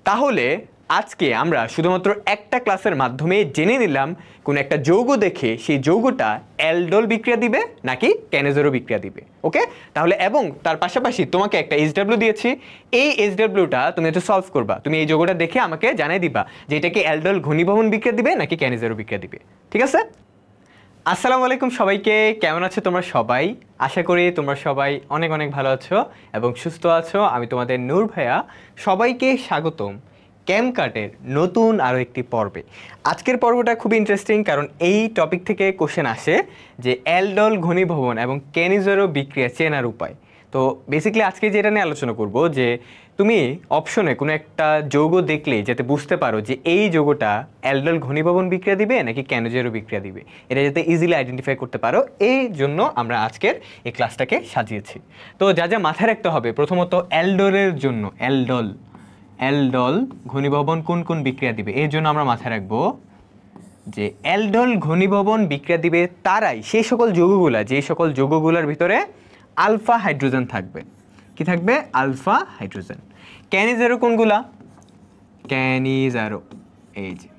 তাহলে আজকে আমরা শুধুমাত্র একটা ক্লাসের মাধ্যমে জেনে নিলাম কোন একটা যৌগ দেখে সেই যৌগটা অ্যালডোল বিক্রিয়া দিবে নাকি ক্যানেজেরো বিক্রিয়া দিবে। ওকে, তাহলে এবং তার পাশাপাশি তোমাকে একটা এইচডব্লিউ দিয়েছি, এই এইচডব্লিউটা তুমি একটু সলভ করবা। তুমি এই যৌগটা দেখে আমাকে জানিয়ে দিবা যে এটা কি অ্যালডোল ঘনীভবন বিক্রিয়া দিবে নাকি ক্যানেজেরো বিক্রিয়া দিবে। ঠিক আছে? আসসালামু আলাইকুম সবাইকে, কেমন আছো তোমরা সবাই? আশা করি তোমরা সবাই অনেক অনেক ভালো আছো এবং সুস্থ আছো। আমি তোমাদের নূর ভাইয়া, সবাইকে স্বাগতম ক্যামকাটের নতুন আরও একটি পর্বে। আজকের পর্বটা খুব ইন্টারেস্টিং, কারণ এই টপিক থেকে কোশ্চেন আসে যে অ্যালডোল ঘনীভবন এবং ক্যানিজেরো বিক্রিয়া চেনার উপায়। তো বেসিক্যালি আজকে যেটা নিয়ে আলোচনা করব যে তুমি অপশনে কোনো একটা যৌগ দেখলে যাতে বুঝতে পারো যে এই যৌগটা অ্যালডোল ঘনীভবন বিক্রিয়া দিবে নাকি ক্যানিজেরো বিক্রিয়া দিবে, এটা যাতে ইজিলি আইডেন্টিফাই করতে পারো, এই জন্য আমরা আজকের এই ক্লাসটাকে সাজিয়েছি। তো যা যা মাথায় রাখতে হবে, প্রথমত অ্যালডোলের জন্য অ্যালডোল ঘনীভবন কোন কোন বিক্রিয়া দিবে, এর জন্য আমরা মাথায় রাখবো যে অ্যালডোল ঘনীভবন বিক্রিয়া দিবে তারাই সেই সকল যৌগগুলা যে সকল যৌগগুলোর ভিতরে আলফা হাইড্রোজেন থাকবে। কি থাকবে? Alpha hydrogen. ক্যানিজেরো কোনগুলা? ক্যানিজেরো এই যে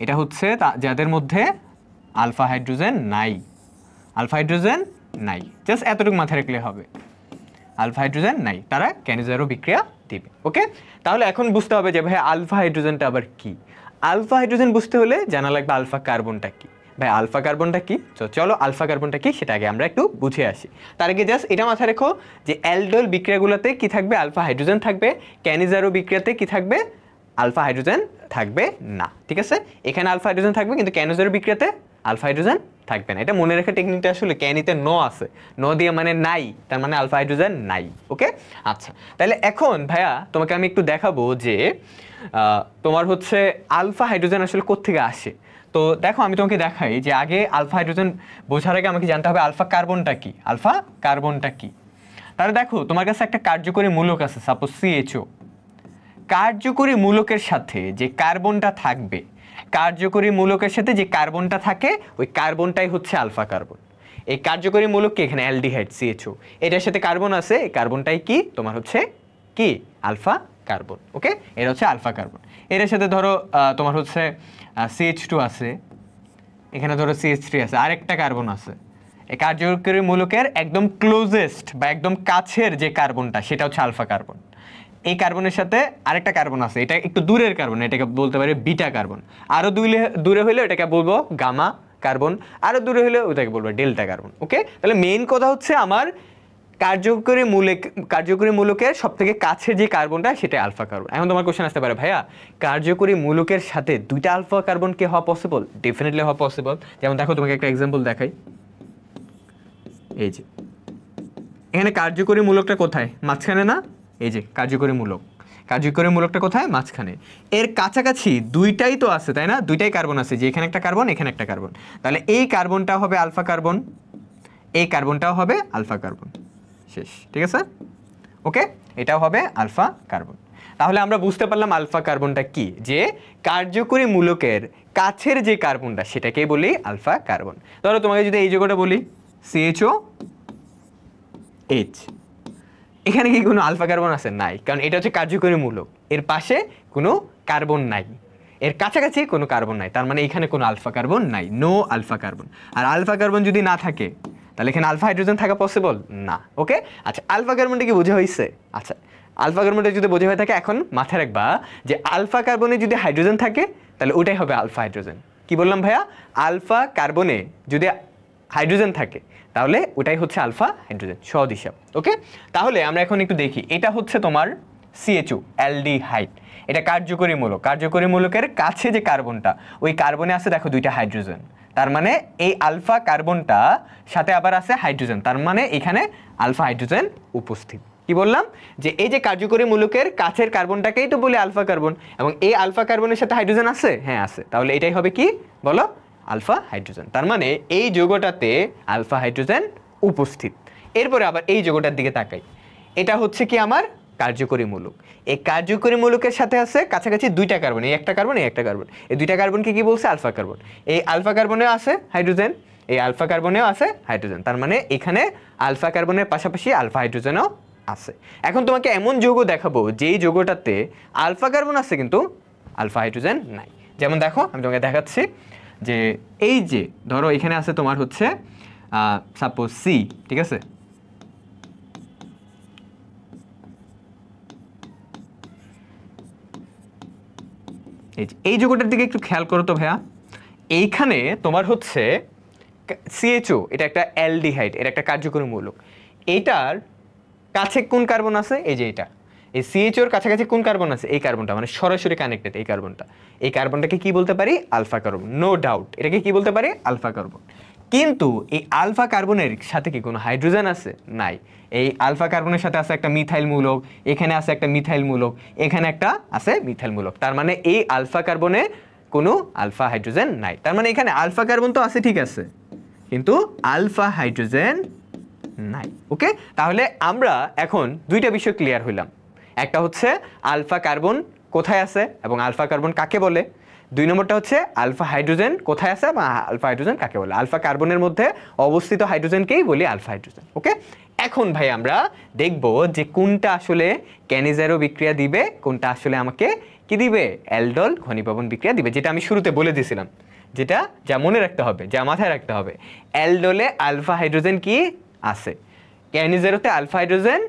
এটা হচ্ছে যাদের মধ্যে আলফা হাইড্রোজেন নাই। আলফা হাইড্রোজেন নাই, জাস্ট এতটুকু মাথায় রাখলে হবে। আলফা হাইড্রোজেন নাই, তারা ক্যানিজেরো বিক্রিয়া দিবে। ওকে, তাহলে এখন বুঝতে হবে যে ভাই আলফা হাইড্রোজেনটা আবার কি। আলফা হাইড্রোজেন বুঝতে হলে জানা লাগবে আলফা কার্বনটা কি। ভাই আলফা কার্বনটা কি? তো চলো আলফা কার্বনটা কি সেটা আগে আমরা একটু বুঝে আসি। তার আগে জাস্ট এটা মাথায় রেখো যে অ্যালডোল বিক্রিয়াগুলোতে কি থাকবে? আলফা হাইড্রোজেন থাকবে। ক্যানিজেরো বিক্রিয়াতে কি থাকবে? আলফা হাইড্রোজেন থাকবে না। ঠিক আছে, এখানে আলফা হাইড্রোজেন থাকবে কিন্তু ক্যানিজেরো বিক্রিয়াতে আলফা হাইড্রোজেন থাকবে না। এটা মনে রাখা টেকনিকটা আসলে ক্যানিতে নো আছে, নো দিয়ে মানে নাই, তার মানে আলফা হাইড্রোজেন নাই। ওকে, আচ্ছা, তাহলে এখন ভাইয়া তোমাকে আমি একটু দেখাবো যে তোমার হচ্ছে আলফা হাইড্রোজেন আসলে কোত্থেকে আসে। তো দেখো আমি তোমাকে দেখাই যে আগে আলফা হাইড্রোজেন বোঝার আগে আমাকে জানতে হবে আলফা কার্বনটা কি। আলফা কার্বনটা কি? তাহলে দেখো তোমার কাছে একটা কার্যকরী মূলক আছে, সাপোজ CHO। কার্যকরী মূলকের সাথে যে কার্বনটা থাকবে, কার্যকরী মূলকের সাথে যে কার্বনটা থাকে ওই কার্বনটাই হচ্ছে আলফা কার্বন। এই কার্যকরী মূলককে এখানে অ্যালডিহাইড CHO, এটার সাথে কার্বন আছে, এই কার্বনটাই কি তোমার হচ্ছে কি আলফা কার্বন। ওকে, এটা হচ্ছে আলফা কার্বন। এর সাথে ধরো তোমার হচ্ছে CH2 আছে, এখানে ধরো CH3 আছে, আরেকটা কার্বন আছে। এই কার্যকরী মূলকের একদম ক্লোজেস্ট বা একদম কাছের যে কার্বনটা সেটা হচ্ছে আলফা কার্বন। এই কার্বনের সাথে আরেকটা কার্বন আছে, এটা একটু দূরের কার্বন, এটাকে বলতে পারি বিটা কার্বন। আরও দূরে হলে এটাকে বলবো গামা কার্বন, আরও দূরে হলে ওটাকে বলবো ডেল্টা কার্বন। ওকে, তাহলে মেইন কথা হচ্ছে আমার কার্যকরী মূলকের সব থেকে কাছের যে কার্বনটা সেটা আলফা কার্বন। এখন তোমার কোশ্চেন আসতে পারে, ভাইয়া কার্যকরী মূলকের সাথে দুইটা আলফা কার্বন কি হওয়া পসিবল? ডেফিনেটলি হওয়া পসিবল। যেমন দেখো তোমাকে একটা এক্সাম্পল দেখাই, এই যে এখানে কার্যকরী মূলকটা কোথায়? মাঝখানে না? এই যে কার্যকরী মূলকটা কোথায়? মাঝখানে। এর কাছাকাছি দুইটাই তো আছে, তাই না? দুইটাই কার্বন আছে, যে এখানে একটা কার্বন, এখানে একটা কার্বন। তাহলে এই কার্বনটা হবে আলফা কার্বন, এই কার্বনটাও হবে আলফা কার্বন। শেষ, ঠিক আছে? ওকে, এটাও হবে আলফা কার্বন। তাহলে আমরা বুঝতে পারলাম আলফা কার্বনটা কি, যে কার্যকরী মূলকের কাছের যে কার্বনটা সেটাকেই বলি আলফা কার্বন। ধরো তোমাকে যদি এই যৌগটা বলি CHOH, এখানে কি কোনো আলফা কার্বন আছে? নাই, কারণ এটা হচ্ছে কার্যকরী মূলক, এর পাশে কোনো কার্বন নাই, এর কাছাকাছি কোনো কার্বন নাই, তার মানে এখানে কোনো আলফা কার্বন নাই, নো আলফা কার্বন। আর আলফা কার্বন যদি না থাকে তাহলে এখানে আলফা হাইড্রোজেন থাকা পসিবল না। ওকে, আচ্ছা, আলফা কার্বনটা কি বোঝা হয়েছে? আচ্ছা, আলফা কার্বনটা যদি বোঝা হয়ে থাকে, এখন মাথায় রাখবা যে আলফা কার্বনে যদি হাইড্রোজেন থাকে তাহলে ওটাই হবে আলফা হাইড্রোজেন। কি বললাম ভাইয়া? আলফা কার্বনে যদি হাইড্রোজেন থাকে তাহলে ওটাই হচ্ছে আলফা হাইড্রোজেন, সহজ হিসাব। ওকে, তাহলে আমরা এখন একটু দেখি, এটা হচ্ছে তোমার CHO অ্যালডিহাইড, এটা কার্যকরী মূলক। কার্যকরী মূলকের কাছে যে কার্বনটা, ওই কার্বনে আছে দেখো দুইটা হাইড্রোজেন, তার মানে এই আলফা কার্বনটা সাথে আবার আছে হাইড্রোজেন, তার মানে এখানে আলফা হাইড্রোজেন উপস্থিত। কি বললাম? যে এই যে কার্যকরী মূলকের কাছের কার্বনটাকেই তো বলে আলফা কার্বন, এবং এই আলফা কার্বনের সাথে হাইড্রোজেন আছে, হ্যাঁ আছে, তাহলে এটাই হবে কি বলো? Alpha hydrogen. তার মানে এই যৌগটাতে আলফা হাইড্রোজেন উপস্থিত। এরপরে আবার এই যৌগটার দিকে তাকাই, এটা হচ্ছে কি আমার কার্যকরী মূলক। এই কার্যকরী মূলকের সাথে আছে কাছাকাছি দুইটা কার্বন, এই একটা কার্বন, এই একটা কার্বন, এই দুইটা কার্বনকে কি বলছে? Alpha carbon. এই আলফা কার্বনেও আছে হাইড্রোজেন, এই আলফা কার্বনেও আছে হাইড্রোজেন, তার মানে এখানে আলফা কার্বনের পাশাপাশি আলফা হাইড্রোজেনও আছে। এখন তোমাকে এমন যৌগ দেখাবো যেই যৌগটাতে আলফা কার্বন আছে কিন্তু আলফা হাইড্রোজেন নাই। যেমন দেখো আমি তোমাকে দেখাচ্ছি যে এই যে ধরো এখানে আছে তোমার হচ্ছে সাপোজ সি, ঠিক আছে, এই যৌগটার দিকে একটু খেয়াল করো তো ভাইয়া। এইখানে তোমার হচ্ছে সিএইচও, এটা একটা অ্যালডিহাইড, এটা একটা কার্যকরী মৌলক। এইটার কাছে কোন কার্বন আছে? এই যে এটা, এই সিএইচওর কাছাকাছি কোন কার্বন আছে? এই কার্বনটা, মানে সরাসরি কানেক্টেড এই কার্বনটা। এই কার্বনটাকে কি বলতে পারি? আলফা কার্বন, নো ডাউট এটাকে কি বলতে পারি? Alpha carbon. কিন্তু এই আলফা কার্বনের সাথে কি কোনো হাইড্রোজেন আছে? নাই। এই আলফা কার্বনের সাথে আছে একটা মিথাইল মূলক, এখানে আছে একটা মিথাইল মূলক, এখানে একটা আছে মিথাইল মূলক। তার মানে এই আলফা কার্বনে কোনো আলফা হাইড্রোজেন নাই। তার মানে এখানে আলফা কার্বন তো আছে, ঠিক আছে, কিন্তু আলফা হাইড্রোজেন নাই। ওকে, তাহলে আমরা এখন দুইটা বিষয় ক্লিয়ার হইলাম। একটা হচ্ছে আলফা কার্বন কোথায় আছে এবং আলফা কার্বন কাকে বলে। দুই নম্বরটা হচ্ছে আলফা হাইড্রোজেন কোথায় আছে বা আলফা হাইড্রোজেন কাকে বলে। আলফা কার্বনের মধ্যে অবস্থিত হাইড্রোজেনকেই বলি আলফা হাইড্রোজেন। ওকে, এখন ভাই আমরা দেখব যে কোনটা আসলে ক্যানিজারো বিক্রিয়া দিবে, কোনটা আসলে আমাকে কি দিবে? অ্যালডল ঘনীভবন বিক্রিয়া দিবে, যেটা আমি শুরুতে বলে দিয়েছিলাম, যেটা যা মনে রাখতে হবে, যা মাথায় রাখতে হবে। অ্যালডোলে আলফা হাইড্রোজেন কি আছে, ক্যানিজারোতে আলফা হাইড্রোজেন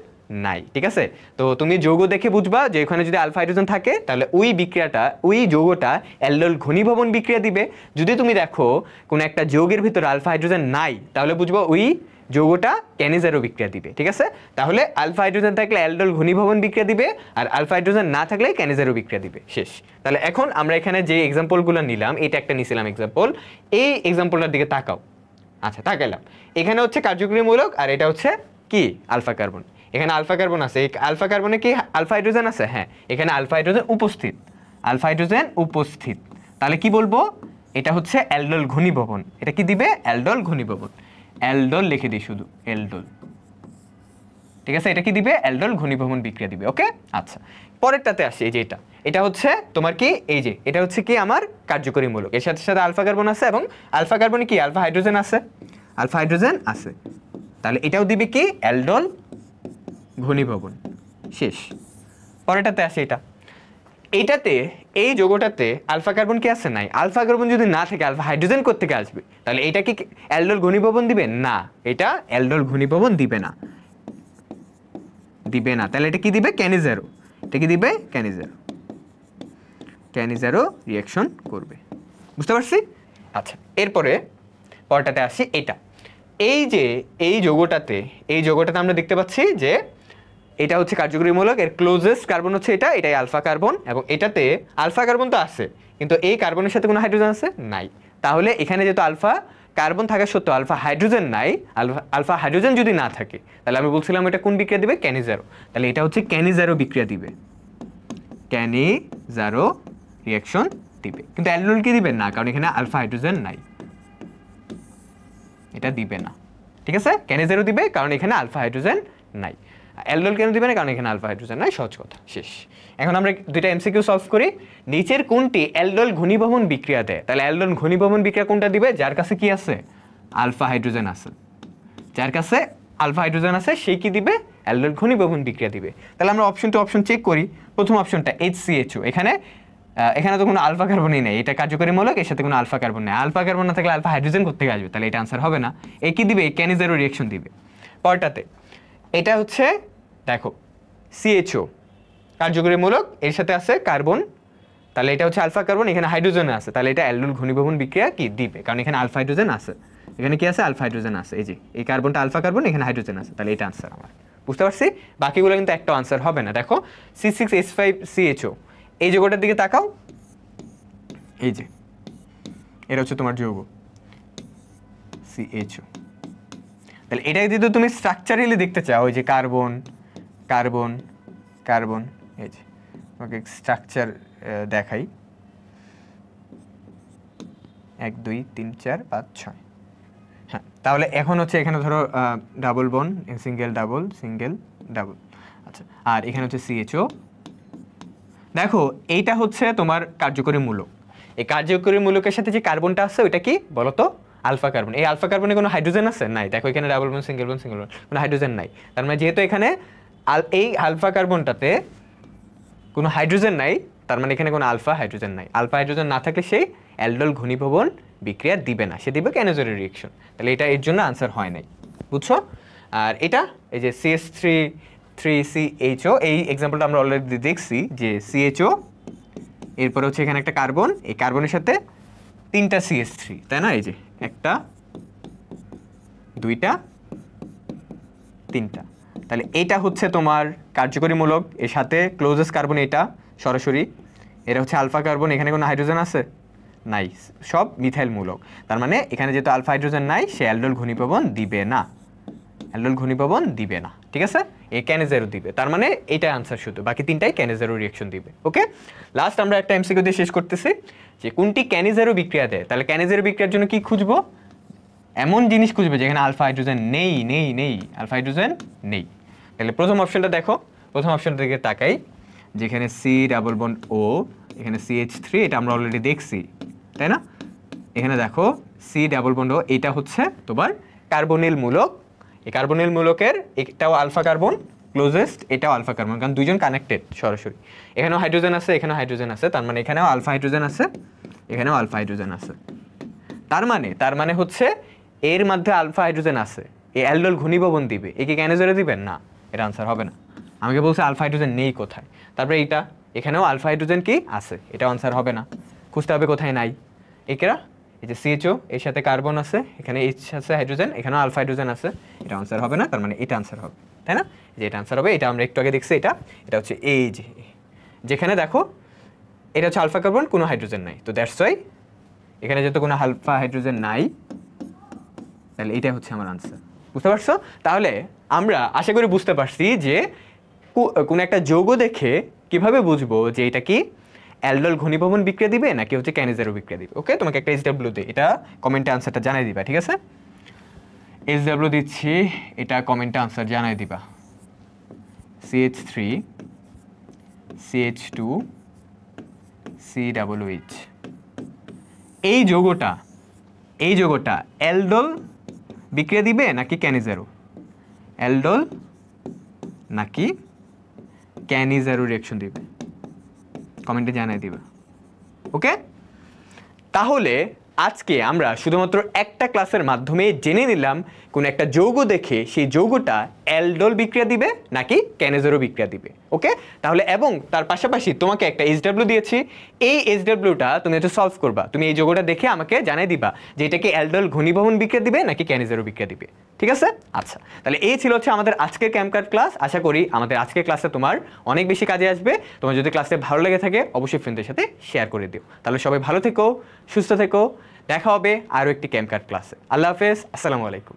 নাই। ঠিক আছে, তো তুমি যৌগ দেখে বুঝবা যে এখানে যদি আলফা হাইড্রোজেন থাকে তাহলে ওই বিক্রিয়াটা, ওই যৌগটা অ্যালডোল ঘনীভবন বিক্রিয়া দিবে। যদি তুমি দেখো কোন একটা যৌগের ভিতরে আলফা হাইড্রোজেন নাই তাহলে বুঝবো ওই যৌগটা ক্যানিজারো বিক্রিয়া দিবে। ঠিক আছে, তাহলে আলফা হাইড্রোজেন থাকলে অ্যালডোল ঘনীভবন বিক্রিয়া দিবে, আর আলফা হাইড্রোজেন না থাকলে ক্যানিজারো বিক্রিয়া দিবে। শেষ। তাহলে এখন আমরা এখানে যে এক্সাম্পলগুলো নিলাম, এটা একটা নিছিলাম এক্সাম্পল, এই এক্সাম্পলটার দিকে তাকাও। আচ্ছা, তাকাইলাম। এখানে হচ্ছে কার্যকরী মূলক আর এটা হচ্ছে কি? Alpha carbon. এখানে আলফা কার্বন আছে, এই আলফা কার্বনে কি আলফা হাইড্রোজেন আছে? হ্যাঁ, এখানে আলফা হাইড্রোজেন উপস্থিত, আলফা হাইড্রোজেন উপস্থিত। তাহলে কি বলবো? এটা হচ্ছে অ্যালডোল ঘনীভবন। এটা কি দিবে? অ্যালডোল ঘনীভবন। অ্যালডোল লিখে দিই শুধু, অ্যালডোল। ঠিক আছে, এটা কি দিবে? অ্যালডোল ঘনীভবন বিক্রিয়া দিবে। ওকে, আচ্ছা, পরেরটাতে আসি। এই যে এটা, এটা হচ্ছে তোমার কি? এই যে এটা হচ্ছে কি? আমার কার্যকরী মূলক। এর সাথে সাথে আলফা কার্বন আছে এবং আলফা কার্বনে কি আলফা হাইড্রোজেন আছে, আলফা হাইড্রোজেন আছে। তাহলে এটাও দিবে কি? অ্যালডোল ঘনীভবন। শেষ। পরেরটাতে আসে। এটা, এইটাতে, এই যৌগটাতে আলফা কার্বন কি আছে? নাই। আলফা কার্বন যদি না থাকে আলফা হাইড্রোজেন কোত্থেকে আসবে? তাহলে এটা কি অ্যালডোল ঘনীভবন দিবে? না, এটা অ্যালডোল ঘনীভবন দিবে না, দিবে না। তাহলে এটা কি দিবে? ক্যানিজারো। এটা কি দিবে? ক্যানিজারো, ক্যানিজারো রিঅ্যাকশন করবে। বুঝতে পারছি? আচ্ছা, এরপরে পরটাতে আসি। এটা, এই যে এই যৌগটাতে, এই যৌগটাতে আমরা দেখতে পাচ্ছি যে এটা হচ্ছে কার্যকরী মূলক, এর ক্লোজেস্ট কার্বন হচ্ছে এটা, এটাই আলফা কার্বন। এবং এটাতে আলফা কার্বন তো আছে কিন্তু এই কার্বনের সাথে কোনো হাইড্রোজেন আছে? নাই। তাহলে এখানে যেহেতু আলফা কার্বন থাকা সত্ত্বেও আলফা হাইড্রোজেন নাই, আলফা হাইড্রোজেন যদি না থাকে তাহলে আমি বলছিলাম এটা কোন বিক্রিয়া দিবে? ক্যানিজারো। তাহলে এটা হচ্ছে ক্যানিজারো বিক্রিয়া দিবে, ক্যানিজারো রিঅ্যাকশন দিবে। কিন্তু অ্যালডোল কি দিবে? না, কারণ এখানে আলফা হাইড্রোজেন নাই, এটা দিবে না। ঠিক আছে, ক্যানিজারো দিবে কারণ এখানে আলফা হাইড্রোজেন নাই। অ্যালডোল কেন দিবে না? কারণ এখানে আলফা হাইড্রোজেন নাই। সহজ কথা, শেষ। এখন আমরা দুইটা এমসিকিউ সলভ করি। নিচের কোনটি অ্যালডোল ঘনীভবন বিক্রিয়া দেয়? তাহলে অ্যালডোল ঘনীভবন বিক্রিয়া কোনটা দিবে? যার কাছে কি আছে? আলফা হাইড্রোজেন আছে। যার কাছে আলফা হাইড্রোজেন আছে সেই কি দিবে? অ্যালডোল ঘনীভবন বিক্রিয়া দিবে। তাহলে আমরা অপশন টু অপশন চেক করি। প্রথম অপশনটা HCHO, এখানে এখানে তো কোনো আলফা কার্বনই নেই, এটা কার্যকরী মূলক, এর সাথে কোনো আলফা কার্বন নেই। আলফা কার্বন না থাকলে আলফা হাইড্রোজেন কোত্থেকে আসবে? তাহলে এটা আনসার হবে না। এ কি দিবে? ক্যানিজারো রিঅ্যাকশন দিবে। পরটাতে এটা হচ্ছে দেখো CHO, কার্যকরী মূলক, এর সাথে আছে কার্বন, তাহলে এটা হচ্ছে আলফা কার্বন, এখানে হাইড্রোজেন আছে, তাহলে এটা অ্যালডোল ঘনীভবন বিক্রিয়া কি দিবে? কারণ এখানে আলফা হাইড্রোজেন আছে, এখানে কি আছে? আলফা হাইড্রোজেন আছে। এই যে এই কার্বনটা আলফা কার্বন, এখানে হাইড্রোজেন আছে, তাহলে এটা আনসার আমার। বুঝতে পারছি? বাকিগুলো কিন্তু একটা আনসার হবে না। দেখো C6H5CHO, এই যৌগটার দিকে তাকাও। এই যে এটা হচ্ছে তোমার যৌগ CHO। তাহলে এটাকে যদি তুমি স্ট্রাকচারালি দেখতে চাও, ওই যে কার্বন কার্বন কার্বন, এই যে ওকে স্ট্রাকচার দেখাই, 1 2 3 4 5 6। হ্যাঁ, তাহলে এখন হচ্ছে এখানে ধরো ডাবল বন, সিঙ্গেল ডাবল, সিঙ্গেল ডাবল। আচ্ছা, আর এখানে হচ্ছে CHO। দেখো এইটা হচ্ছে তোমার কার্যকরী মূলক। এই কার্যকরী মূলকের সাথে যে কার্বনটা আছে ওইটা কি বলতো? Alpha carbon. এই আলফা কার্বনে কোনো হাইড্রোজেন আছে? নাই। দেখো এখানে ডাবল বন, সিঙ্গেল বন, সিঙ্গেল বন, কোনো হাইড্রোজেন নাই। তার মানে যেহেতু এখানে এই আলফা কার্বনটাতে কোনো হাইড্রোজেন নাই, তার মানে এখানে কোনো আলফা হাইড্রোজেন নাই। আলফা হাইড্রোজেন না থাকলে সেই অ্যালডোল ঘনীভবন বিক্রিয়া দিবে না, সে দিবে ক্যানোজেরো রিঅ্যাকশন। তাহলে এটা এর জন্য আনসার হয় নাই, বুঝছো? আর এটা এই যে CH3CHO, এই এক্সাম্পলটা আমরা অলরেডি দেখছি যে CHO, এরপরে হচ্ছে এখানে একটা কার্বন, এই কার্বনের সাথে 3টা CH3, তাই না? এই যে 1টা 2টা 3টা। তাহলে এটা হচ্ছে তোমার কার্যকরী মূলক, এর সাথে ক্লোজেস্ট কার্বন এটা সরাসরি, এটা হচ্ছে আলফা কার্বন, এখানে কোনো হাইড্রোজেন আছে নাই, সব মিথাইল মূলক। তার মানে এখানে যেহেতু আলফা হাইড্রোজেন নাই, সে অ্যালডোল ঘনীভবন দিবে না, অ্যালডোল ঘনীভবন দিবে না, ঠিক আছে? এই ক্যানেজেরো দিবে, তার মানে এইটাই আনসার শুধু, বাকি 3টাই ক্যানেজেরো রিঅ্যাকশন দিবে। ওকে, লাস্ট আমরা একটা এমসিকিউ দিয়ে শেষ করতেছি যে কোনটি ক্যানেজেরো বিক্রিয়া দেয়। তাহলে ক্যানেজেরো বিক্রিয়ার জন্য কি খুঁজবো? এমন জিনিস খুঁজবে যেখানে আলফা হাইড্রোজেন নেই নেই নেই, আলফা হাইড্রোজেন নেই। তাহলে প্রথম অপশনটা দেখো, প্রথম অপশনটা দিকে তাকাই, যেখানে C+O, এখানে CH3, এটা আমরা অলরেডি দেখছি, তাই না? এখানে দেখো C+O, এটা হচ্ছে তোমার কার্বনিল মূলক। এই কার্বনিল মূলকের একটাও আলফা কার্বন ক্লোজেস্ট, এটাও আলফা কার্বন, কারণ দুইজন কানেক্টেড সরাসরি। এখানেও হাইড্রোজেন আছে, এখানেও হাইড্রোজেন আছে, তার মানে এখানেও আলফা হাইড্রোজেন আছে, এখানেও আলফা হাইড্রোজেন আছে। তার মানে হচ্ছে এর মধ্যে আলফা হাইড্রোজেন আছে, এই অ্যালডোল ঘনীভবন দিবে, একে ক্যানেজেরো দিবেন না, এটা আনসার হবে না। আমাকে বলছে আলফা হাইড্রোজেন নেই কোথায়, তারপরে এইটা, এখানেও আলফা হাইড্রোজেন কি আছে, এটা আনসার হবে না, খুঁজতে হবে কোথায় নাই। একেরা এই যে CHO, এর সাথে কার্বন আছে, এখানে H আছে হাইড্রোজেন, এখানেও আলফা হাইড্রোজেন আছে, এটা আনসার হবে না, তার মানে এটা আনসার হবে, তাই না? যে এটা আনসার হবে, এটা আমরা একটু আগে দেখছি, এটা হচ্ছে এই যে, যেখানে দেখো এটা হচ্ছে আলফা কার্বন, কোনো হাইড্রোজেন নাই, তো দ্যাটস ওয়াই এখানে যেহেতু কোনো আলফা হাইড্রোজেন নাই, তাহলে এটাই হচ্ছে আমার আনসার। বুঝতে পারছো? তাহলে আমরা আশা করি বুঝতে পারছি যে কোন একটা যৌগ দেখে কিভাবে বুঝবো যে এটা কি অ্যালডোল ঘনীভবন বিক্রিয়া দিবে নাকি হচ্ছে ক্যানেজেরো বিক্রিয়া দিবে। ওকে, তোমাকে একটা SW দে, এটা কমেন্টে আনসারটা জানাই দিবা, ঠিক আছে? SW দিচ্ছি, এটা কমেন্টে আনসার জানাই দিবা। CH3 CH2 COOH, এই যৌগটা অ্যালডোল বিক্রিয়া দিবে নাকি ক্যানিজেরো, অ্যালডোল নাকি ক্যানিজেরো রিঅ্যাকশন দিবে, কমেন্টে জানাই দিবা। ওকে, তাহলে আজকে আমরা শুধুমাত্র একটা ক্লাসের মাধ্যমে জেনে নিলাম কোন একটা যৌগ দেখে সেই যৌগটা অ্যালডোল বিক্রিয়া দিবে নাকি ক্যানেজেরো বিক্রিয়া দিবে। ওকে, তাহলে এবং তার পাশাপাশি তোমাকে একটা SW দিয়েছি, এই SWটা তুমি হচ্ছে সলভ করবা, তুমি এই যৌগটা দেখে আমাকে জানাই দিবা যে এটা কি অ্যালডোল ঘনীভবন বিক্রিয়া দিবে নাকি ক্যানেজেরো বিক্রিয়া দিবে, ঠিক আছে? আচ্ছা, তাহলে এই ছিল হচ্ছে আমাদের আজকের ক্যাম্পকার্ড ক্লাস। আশা করি আমাদের আজকের ক্লাসে তোমার অনেক বেশি কাজে আসবে। তোমার যদি ক্লাসে ভালো লেগে থাকে অবশ্যই ফ্রেন্ডদের সাথে শেয়ার করে দিও। তাহলে সবাই ভালো থেকো, সুস্থ থেকো, দেখা হবে আরও একটি ক্যাম্পকার্ড ক্লাসে। আল্লাহ হাফেজ, আসসালামু আলাইকুম।